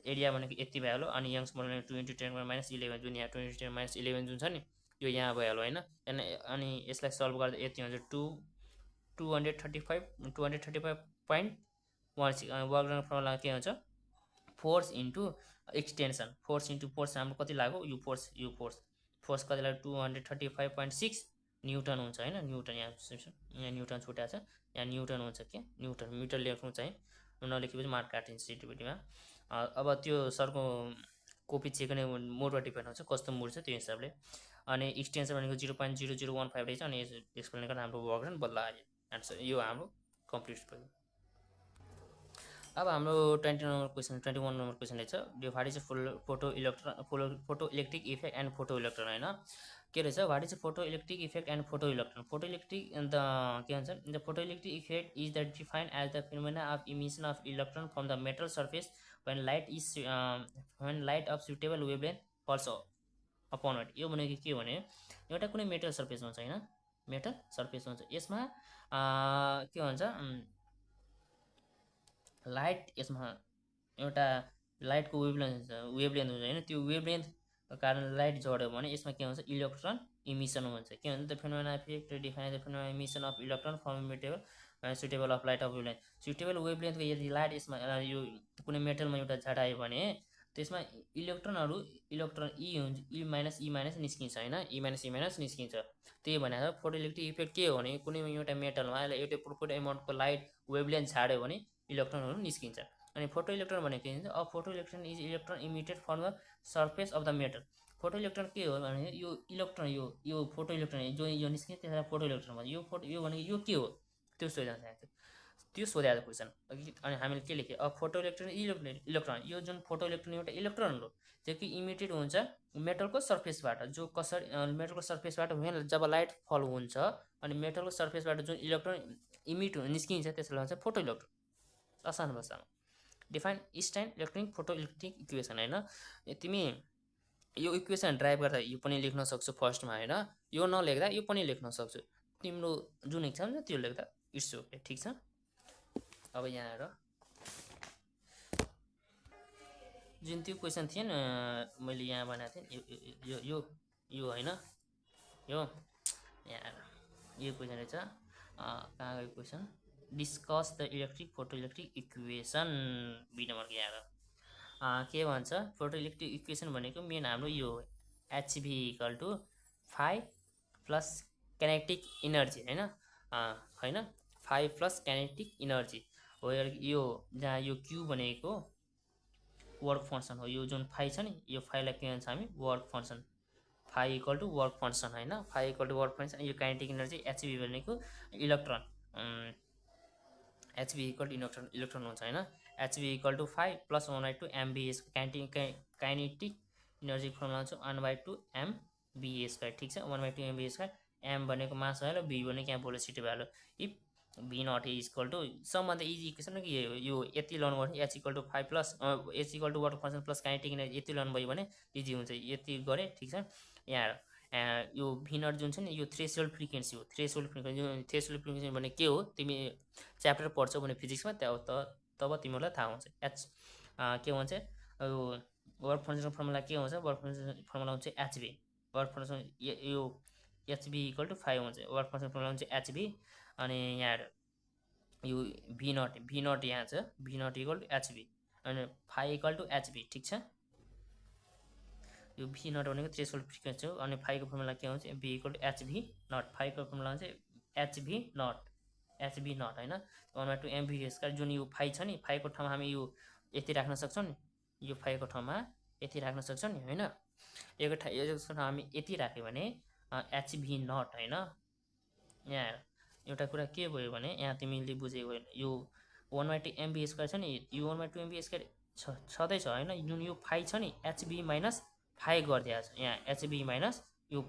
एरिया भनेको यति भइहाल्यो। अनि यङ्स मोडुल 2 × 10⁻11 जुन यहाँ 2 × 10⁻11 जुन छ नि यो यहाँ भइहाल्यो होइन। अनि यसलाई सल्भ गर्दा यति हुन्छ 235.16 वर्क डन फर्मुला के हुन्छ force into extension, force into force हाम्रो कति लाग्यो यो फोर्स कति लाग्यो 235.6 न्युटन हुन्छ होइन। न्युटन यहाँ न्युटन छुट्याएको छ, यहाँ न्युटन हुन्छ के न्युटन, मिटर लेख्नु चाहिँ नलेखेपछि मार्क काटिन्छ सिटिभिटीमा। अब त्यो सरको कपी चेक गर्ने मोडमा डिपेन्ड हुन्छ कस्तो मोड छ त्यो हिसाबले। अनि एक्सटेन्सन भनेको 0.0015 रहेछ। अनि एक्सप्लेन गर्दा हाम्रो वर्क डन बल्ल आयो एन्सर, यो हाम्रो कम्प्लिट भयो। अब हाम्रो 21 नम्बर क्वेसन रहेछ, what is photo electric effect and photo electron होइन। के रहेछ what is photo electric effect and photo electron. Photo electric के भन्छ the photo electric effect is the defined as the phenomena of emission of electron from the metal surface when light of suitable wavelength falls upon it। यो भनेको के भने एउटा कुनै metal surface हुन्छ होइन, मेटल सर्फेस हुन्छ, यसमा के भन्छ लाइट, यसमा एउटा लाइटको वेभलेन्थ हुन्छ होइन, त्यो वेभलेन्थ कारण लाइट झऱ्यो भने यसमा के हुन्छ इलेक्ट्रोन इमिसन हुन्छ। के भन्छ the phenomena effect define the phenomena emission of electron from metal suitable of light of wavelength. Suitable वेभलेन्थको यदि लाइट यसमा यो कुनै मेटलमा एउटा झटायो भने त्यसमा इलेक्ट्रोन ई माइनस निस्किन्छ हैन, ई माइनस निस्किन्छ। त्यही भनेर फोटोइलेक्ट्रिक इफेक्ट के हो भने कुनै एउटा मेटलमा यसलाई एउटा प्रोपर एमाउन्टको लाइट वेभलेन्थ छाड्यो भने इलेक्ट्रोनहरू निस्किन्छ। अनि फोटो इलेक्ट्रोन भनेको के हुन्छ, a photo electron is electron emitted from the surface of the metal. Photo electron के हो भने यो इलेक्ट्रोन यो फोटो इलेक्ट्रोन जो यो निस्किन्छ त्यसलाई फोटो इलेक्ट्रोन भन्छ। यो भनेको यो के हो त्यो सोध्न चाहेको त्यो सोधेको क्वेसन। अनि हामीले के लेख्यो, अब फोटो इलेक्ट्रोन इलेक्ट्रोन यो जुन फोटो इलेक्ट्रोन एउटा इलेक्ट्रोन हो जो कि इमिटेड हुन्छ मेटलको सर्फेसबाट। जो कसरी मेटलको सर्फेसबाट जब लाइट फल हुन्छ अनि मेटलको सर्फेसबाट जुन इलेक्ट्रोन इमिट निस्किन्छ त्यसलाई भन्छ फोटो इलेक्ट्रोन। आसान भाषामा डिफाइन स्टाइन इलेक्ट्रोनिक फोटो इलेक्ट्रिक इक्वेसन हैन। तिमी यो इक्वेसन ड्राइभ गर्दा यो पनि लेख्न सक्छौ फर्स्टमा हैन, यो नलेख्दा यो पनि लेख्न सक्छौ। तिम्रो जुन इक्जाम छ त्यो लेख्दा इट्स ओके, ठीक छ। अब यहाँ हेर जुन त्यो क्वेसन थिएन मैले यहाँ बनाएको थिएँ यो यो यो हैन, यो यहाँ हेर यो क्वेसन रहेछ। कहाँ गयो क्वेसन, discuss the electric photo electric equation B नम्बरको। यहाँ हेर के भन्छ, फोटो इलेक्ट्रिक इक्वेसन भनेको मेन हाम्रो यो HV equal to phi plus kinetic energy हैन, हैन फाइ प्लस काइनेटिक इनर्जी हो। यो जहाँ यो क्यू भनेको वर्क फङ्सन हो। यो जुन फाइ छ नि यो फाइलाई के भन्छ हामी work function, phi equal to work function हैन, phi equal to work function. यो काइनेटिक इनर्जी एचबी भनेको electron, HB equal to electron हुन्छ हैन। HB equal to 5 plus 1/2 MBS kinetic energy formula हुन्छ 1/2 एमबीए स्क्वायर, ठीक छ। 1/2 एमबीए स्क्वायर, एम भनेको मास value, v भनेको यहाँ velocity value. If v naught is equal to सबभन्दा इजी इक्वेसन कि यो यति लाउनु भयो h equal to 5 plus h equal to water function plus kinetic energy यति लाउनु भयो भने इजी हुन्छ। यति गरे, ठीक छ। यहाँ यो भी नट जुन छ नि यो थ्रेसोल्ड फ्रिक्वेन्सी हो। थ्रेसोल्ड फ्रिक्वेन्सी भने के हो तिमी च्याप्टर पढ्छौ भने फिजिक्समा तब तिमीहरूलाई थाहा हुन्छ। के भन्छ यो वर्क फङ्सनको फर्मुला के हुन्छ, वर्क फङ्सन फर्मुला हुन्छ एचबी। वर्क फङ्सन यो एचबी इक्वल टु 5 हुन्छ, वर्क फङ्सन फर्मुला हुन्छ एचबी। अनि यहाँ यो भी नट यहाँ छ, भी नट इक्वल टु एचबी अनि फाइ इक्वल टु एचबी, ठीक छ। यो भी नट भनेको थ्रेसोल्ड फ्रिक्वेन्सी हो। अनि फाइको फर्मुला के हुन्छ, बी इक्वल टु एचबी नट, फाइको फर्मुला हुन्छ एचबी नट हैन 1/2 एमबी स्क्वायर। जुन यो फाइ छ नि फाइको ठाउँमा हामी यो यति राख्न सक्छौँ नि, यो फाइको ठाउँमा यति राख्न सक्छौँ नि हैन। यो ठाउँमा हामी यति राख्यो भने एचबी नट हैन। यहाँ एउटा कुरा के भयो भने यहाँ तिमीले बुझेको होइन, यो 1/2 एमबी स्क्वायर छ नि यो 1/2 एमबी स्क्वायर छँदैछ हैन। जुन यो फाइ छ नि एचबी माइनस फाइ गरिदिएको छ यहाँ, एचबी माइनस यो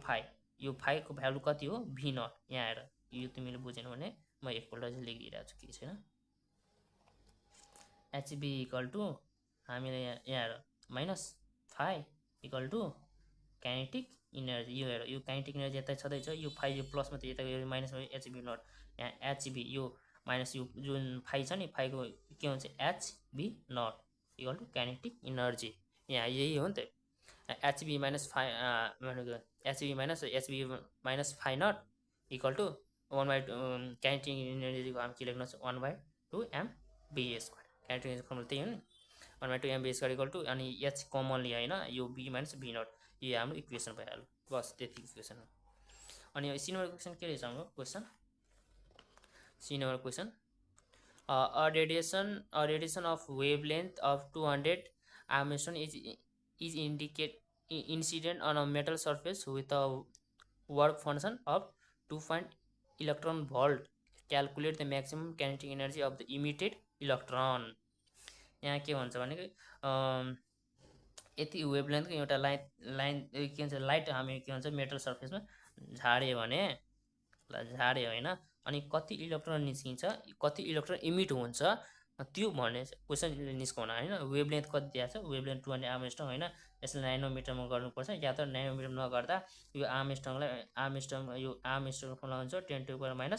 फाइको भ्यालु कति हो भी नट। यहाँ हेर यो तिमीले बुझेन भने म एकपल्ट चाहिँ लेखिदिइरहेको छु, के छैन। एचबी इक्वल टु हामीले यहाँ हेर minus phi equal to kinetic energy. यो हेर यो काइनेटिक इनर्जी यता छँदैछ, यो फाइ यो प्लसमा त यता माइनस भयो एचबी नट। यहाँ एचबी यो माइनस यो जुन फाइ छ नि फाइको के हुन्छ HB naught equal to kinetic energy. यहाँ यही हो नि त, एचबी माइनस फाइ भनेको HV minus phi naught equal to 1/2 kinetic इनर्जीको हामी के लेख्न सक्छौँ 1/2 MV square. Kinetic energy formula त्यही हो नि 1/2 एमबी स्क्वायर इक्वल टु अनि एच कमनली होइन यो बी माइनस भी नट, यो हाम्रो इक्वेसन भइहाल्यो। बस त्यति इक्वेसन हो। अनि सी नम्बर क्वेसन के रहेछ हाम्रो question, C number question a radiation of wavelength of 200 Armstrong is incident on a metal surface with a work function of 2 electron volt. Calculate the maximum kinetic energy of the emitted electron. यहाँ के भन्छ भनेको यति वेभलेन्थको एउटा line के भन्छ light हामी के भन्छ मेटल सर्फेसमा झाड्यो भने होइन अनि कति इलेक्ट्रोन निस्किन्छ, कति इलेक्ट्रोन इमिट हुन्छ त्यो भन्ने क्वेसन निस्काउन होइन। वेभलेन्थ कति दिएको छ, वेभलेन्थ 200 आर्मस्ट्रङ होइन। यसलाई नाइनोमिटरमा गर्नुपर्छ, या त नाइनोमिटर नगर्दा यो आर्मस्ट्रङको फर्मुला हुन्छ 10⁻10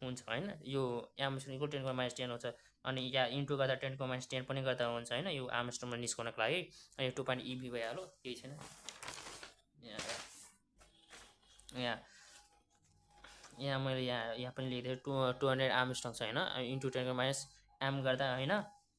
हुन्छ होइन। यो आर्मस्ट्रङको 10⁻10 हुन्छ अनि या इन्टु गर्दा 10⁻10 पनि गर्दा हुन्छ होइन। यो आर्मस्ट्रङमा निस्काउनको लागि अनि 2 इभी भइहाल्यो, केही छैन। यहाँ मैले यहाँ पनि लेखिदिएँ 200 आर्मस्ट्रङ छ होइन, इन्टु 10⁻m गर्दा होइन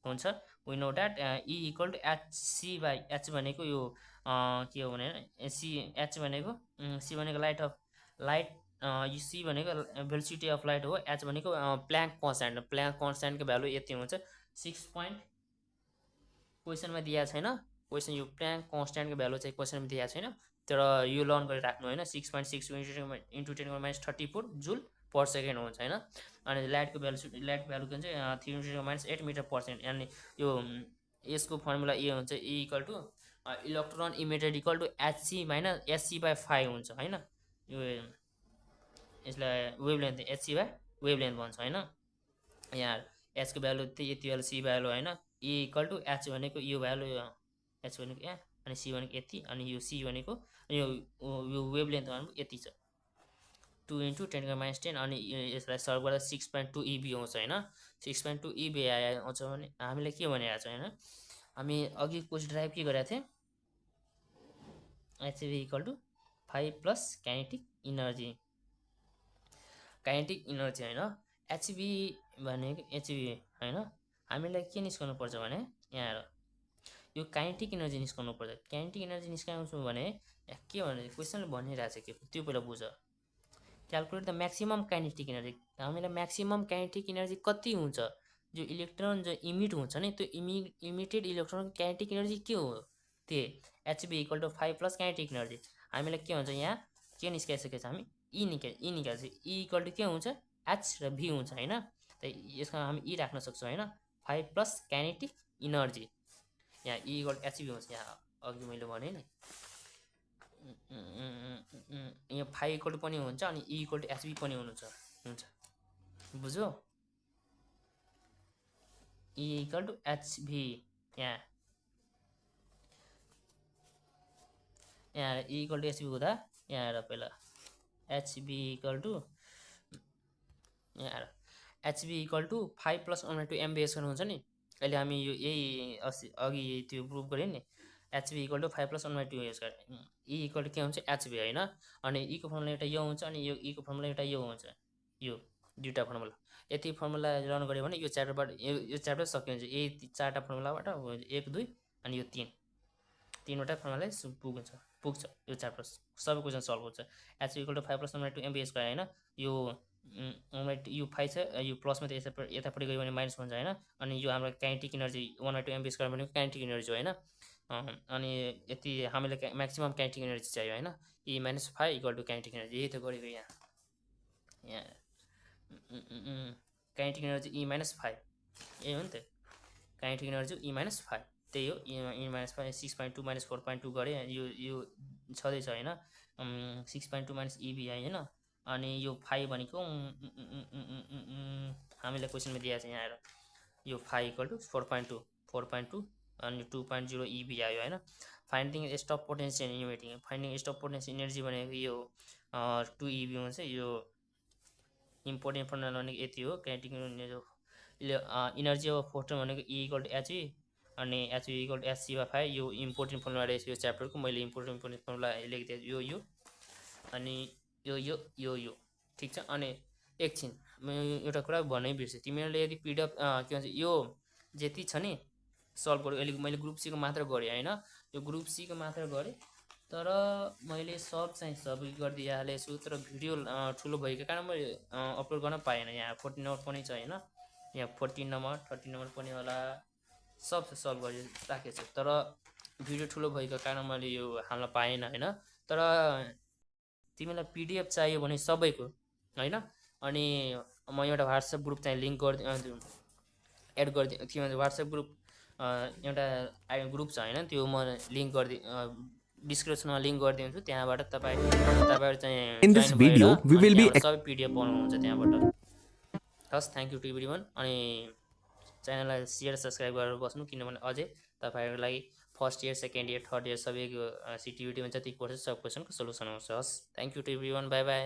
हुन्छ we know that E equal to hc by h भनेको यो के हो भने सी एच भनेको सी भनेको लाइट यो सी भनेको भेलोसिटी अफ लाइट हो, एच भनेको प्ल्याङ्क कन्स्ट्यान्टको भ्यालु यति हुन्छ 6 पोइन्ट क्वेसनमा दिएको छैन, क्वेसन यो प्ल्याङ्क कन्स्ट्यान्टको भ्यालु चाहिँ क्वेसनमा दिएको छैन, तर यो लर्न गरिराख्नु होइन 6.6 इन्टु 10⁻34 जुल पर सेकेन्ड हुन्छ होइन। अनि लाइटको भ्यालु के चाहिँ 3 × 10⁻8 मिटर पर सेकेन्ड, अनि यो यसको फर्मुला ए हुन्छ E equal to electron emitted equal to hc minus hc by 5 हुन्छ होइन। यो यसलाई वेभलेन्थ एचसी बाई वेभलेन्थ भन्छ होइन। यहाँ एचको भ्यालु त्यही यति भ्यालु सी भ्यालु होइन, ई इक्वल टु एच भनेको यो भ्यालु एच भनेको यहाँ अनि सी भनेको यति अनि यो सी भनेको यो वेभलेन्थ भनेको यति छ 2 × 10⁻10 अनि यसलाई सल्भ गर्दा 6.2 EB आउँछ होइन। 6.2 EB आउँछ भने हामीले के भनेको छ होइन, हामी अघि कोर्स ड्राइभ के गरेका थियौँ एचबी equal to 5 plus kinetic energy होइन। एचबी भनेको एचबी होइन, हामीलाई के निस्काउनु पर्छ भने यहाँ यो काइनेटिक इनर्जी निस्काउनु पर्छ। काइनेटिक इनर्जी निस्काउँछु भने के भने क्वेसनले भनिरहेको छ के त्यो पहिला बुझ। Calculate the maximum kinetic energy, हामीलाई म्याक्सिमम काइनेटिक इनर्जी कति हुन्छ, जो इलेक्ट्रोन जो इमिट हुन्छ नि त्यो इमिटेड इलेक्ट्रोनको काइनेटिक इनर्जी के हो, त्यो एचबी equal to 5 plus kinetic energy. हामीलाई के हुन्छ यहाँ के निस्काइसकेको छ हामी ई निकाल्छ, ई इक्वल टु के हुन्छ एच र भी हुन्छ होइन। त यसमा हामी ई राख्न सक्छौँ होइन 5 प्लस काइनेटिक इनर्जी, यहाँ ई इक्वल टु एचबी हुन्छ। यहाँ अघि मैले भने नि यहाँ 5 इक्वल टु पनि हुन्छ अनि ई इक्वल टु एचबी पनि हुन्छ बुझ्यो। ई इक्वल टु एचबी यहाँ ई इक्वल टु एचबी हुँदा यहाँ आएर पहिला एचबी इक्वल टु यहाँ एचबी इक्वल टु 5 प्लस 1/2 MBS हुन्छ नि। अहिले हामी यो यही अघि त्यो प्रुभ गऱ्यो नि HV equal to 5 plus 1/2 use गरेँ। ई इक्वल टु के हुन्छ एचबी होइन, अनि ईको फर्मुला एउटा यो हुन्छ अनि यो ईको फर्मुला एउटा यो हुन्छ, यो दुईवटा फर्मुला यति फर्मुला रन गऱ्यो भने यो च्याप्टरबाट यो च्याप्टर सकिन्छ। यही चारवटा फर्मुलाबाट 1 2 अनि यो 3वटा फर्मुलाले पुग्छ यो च्याप्टर सबै क्वेसन सल्भ हुन्छ। एचबी इक्वल टु 5 प्लस 1/2 MBS गयो होइन, यो 5 छ यो प्लसमा त यतापट्टि गयो भने माइनस हुन्छ होइन। अनि यो हाम्रो काइनेटिक इनर्जी 1/2 MBS गयो भने काइनेटिक इनर्जी हो होइन। अनि यति हामीलाई म्याक्सिमम काइनेटिक इनर्जी चाहियो होइन, E minus 5 equal to kinetic energy यही त गरेको यहाँ काइनेटिक इनर्जी ई माइनस 5 यही हो नि त, काइनेटिक इनर्जी ई माइनस 5 त्यही हो। ई माइनस 5 6.2 माइनस 4.2 गरेँ यो छँदैछ होइन 6.2 माइनस इबी होइन। अनि यो 5 भनेको हामीलाई क्वेसनमा दिएको छ यहाँ आएर यो 5 इक्वल टु 4.2 अनि 2.0 EB आयो होइन। Finding stop potential emitting, finding stop potential energy भनेको यो 2 EB हुन्छ। यो इम्पोर्टेन्ट फर्मुला भनेको यति हो, काइनेटिक इनर्जी अफ फोटोन भनेको ई इक्वल टु एचबी अनि एचबी इक्वल टु एचसी बाई 5। यो इम्पोर्टेन्ट फर्मुला रहेछ यो च्याप्टरको, मैले इम्पोर्टेन्ट फर्मुला लेखिदिएँ यो अनि यो ठिक छ। अनि एकछिन म एउटा कुरा भन्नै बिर्सेँ, तिमीहरूले यदि पिडिएफ के भन्छ यो जति छ नि सल्भ गरेँ अहिले मैले ग्रुप सीको मात्र गरेँ होइन, यो ग्रुप सीको मात्र गरेँ तर मैले सब चाहिँ सबै गरिदिइहालेछु, तर भिडियो ठुलो भएको कारण मैले अपलोड गर्न पाएन। यहाँ 14 नम्बर पनि छ होइन, यहाँ 14 नम्बर 13 नम्बर पनि होला, सब सल्भ गरि राखेको छु तर भिडियो ठुलो भएको कारण मैले यो हाल्न पाएन होइन। तर तिमीलाई पिडिएफ चाहियो भने सबैको होइन, अनि म एउटा व्हाट्सएप ग्रुप चाहिँ लिङ्क एड गरिदिएँ के भन्छ व्हाट्सएप ग्रुप एउटा ग्रुप छ होइन, त्यो म लिङ्क डिस्क्रिप्सनमा लिङ्क गरिदिन्छु, त्यहाँबाट तपाईँहरू चाहिँ सबै पिडिएफ पाउनुहुन्छ त्यहाँबाट। हस् थ्याङ्क यू टु एभ्रिवान। अनि च्यानललाई सेयर सब्सक्राइब गरेर बस्नु, किनभने अझै तपाईँहरूलाई first year second year third year सबैको सिटिभिटीमा जति कोर्स छ सब क्वेसनको सोल्युसन आउँछ। हस् thank you to everyone, bye by.